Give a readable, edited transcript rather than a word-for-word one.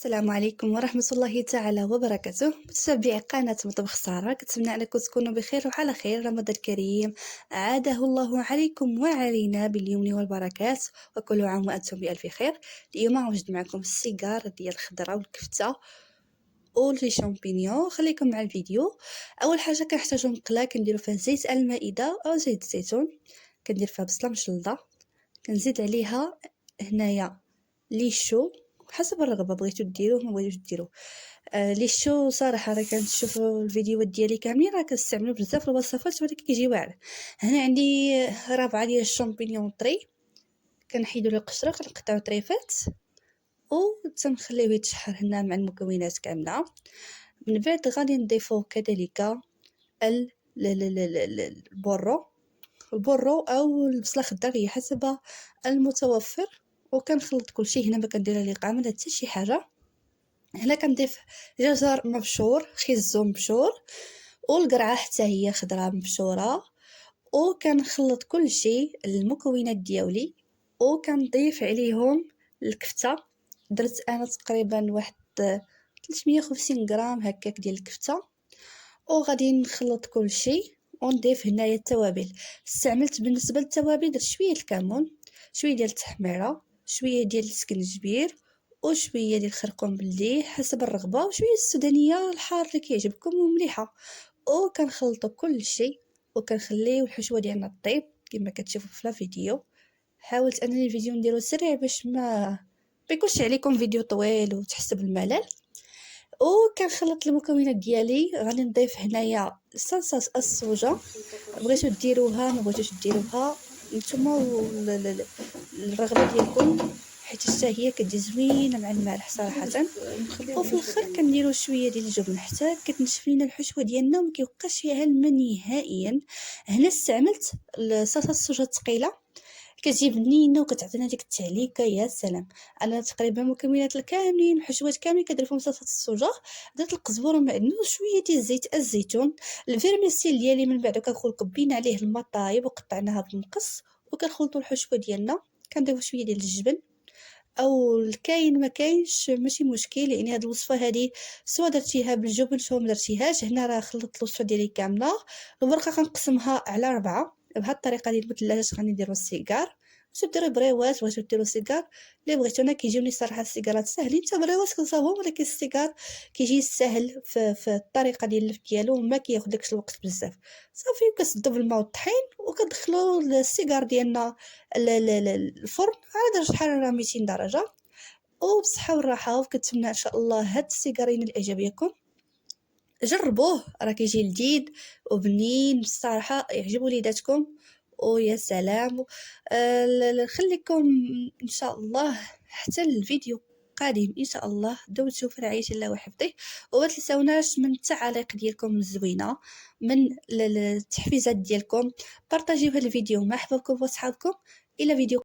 السلام عليكم ورحمة الله تعالى وبركاته. متابعي قناة مطبخ سارة، كنتمنى أنكم تكونوا بخير وعلى خير. رمضان الكريم عاده الله عليكم وعلينا باليمن والبركات، وكل عام وأنتم بألف خير. اليوم وجد معكم السيجار ديال الخضرة والكفتة ولي شامبينيون. خليكم مع الفيديو. أول حاجة كنحتاجو مقلة كنديرو فيها زيت المائدة أو زيت الزيتون، كندير فيها بصلة مشلضة، كنزيد عليها هنايا ليشو حسب الرغبه، بغيتو ديروه ما بغيتوش ديروه. ليشو صراحه راه كنشوفوا الفيديوهات ديالي كاملين راه كنستعملوا بزاف الوصفات ولكن كيجي واعر. هنا عندي رابعه ديال الشامبينيون طري، كنحيدو له القشره كنقطعو طريفات و تنخليوه يتشحر هنا مع المكونات كامله. من بعد غادي نضيفو كذلك البورو او البصله خضريه حسب المتوفر، وكنخلط كلشي. هنا ما كندير عليه قاع حتى شي حاجه. هنا كنضيف جزر مبشور، خيزو مبشور، والقرعه حتى هي خضره مبشوره، وكنخلط كلشي المكونات ديالي وكنضيف عليهم الكفته. درت انا تقريبا واحد 350 غرام هكاك ديال الكفته، وغادي نخلط كلشي ونضيف هنايا التوابل. استعملت بالنسبه للتوابل درت شويه الكمون، شويه ديال التحميره، شويه ديال السكنجبير، وشويه ديال الخرقوم بالليل حسب الرغبه، وشويه السودانيه الحار اللي كيعجبكم ومليحه. وكنخلطوا كل شيء وكنخليو الحشوه ديالنا طيب كما كتشوفوا في الفيديو. حاولت انني الفيديو نديرو سريع باش ما يكونش عليكم فيديو طويل وتحسوا بالملل. وكنخلط المكونات ديالي. غادي نضيف هنايا صلصه الصوجه، بغيتو ديروها ما بغيتوش ديروها نتوما الرغبه ديالكم، حيت حتى هي كتجي زوينه مع المالح صراحه. وفي الاخر كنديروا شويه ديال الجبن حتى كتنشف لينا الحشوه ديالنا وما كيبقاش فيها الماء نهائيا. هنا استعملت صلصه الصوجه الثقيله، كتجي بنينه وكتعطينا ديك التعليكه يا سلام. انا تقريبا المكونات الكاملين الحشوات كاملين كدير فيهم صلصه الصوجه. درت القزبر ومعدنوس وشويه ديال زيت الزيتون. الفيرميسيل ديالي من بعد كنكبينا عليه الماء طايب وقطعناها بالمقص، وكنخلطوا الحشوه ديالنا. كنضيفوا شويه ديال الجبن او الكاين ما كاينش ماشي مشكل، لان هذه الوصفه هذه سوا درتيها بالجبن سوا ما درتيهاش. هنا راه خلطت الوصفه ديالي كامله. الورقه كنقسمها على 4 بهذه الطريقه ديال المثلجات. غادي نديرو السيجار، بغيتو ديرو بريوات بغيتو ديرو سيجار اللي بغيتو. انا كيجيوني صراحه السيجارات ساهلين، حتى بريوات كنصاوبهم، ولكن السيجار كيجي سهل في الطريقه ديال اللف ديالو وما كياخذلكش الوقت بزاف. صافي كتسدو بالماء والطحين وكتدخلو السيجار ديالنا الفرن على درجه حراره 200 درجه وبصحه والراحه. وكنتمنى ان شاء الله هاد السيجارين الاعجاب يكم. جربوه راه كيجي لذيذ وبنين الصراحه، يعجب وليداتكم ويا سلام. خليكم ان شاء الله حتى الفيديو قادم ان شاء الله. دوتو في رعايه الله وحفظه، وما تنساوناش من التعاليق ديالكم الزوينه، من التحفيزات ديالكم. بارطاجيو هذا الفيديو مع احبابكم وصحابكم. الى فيديو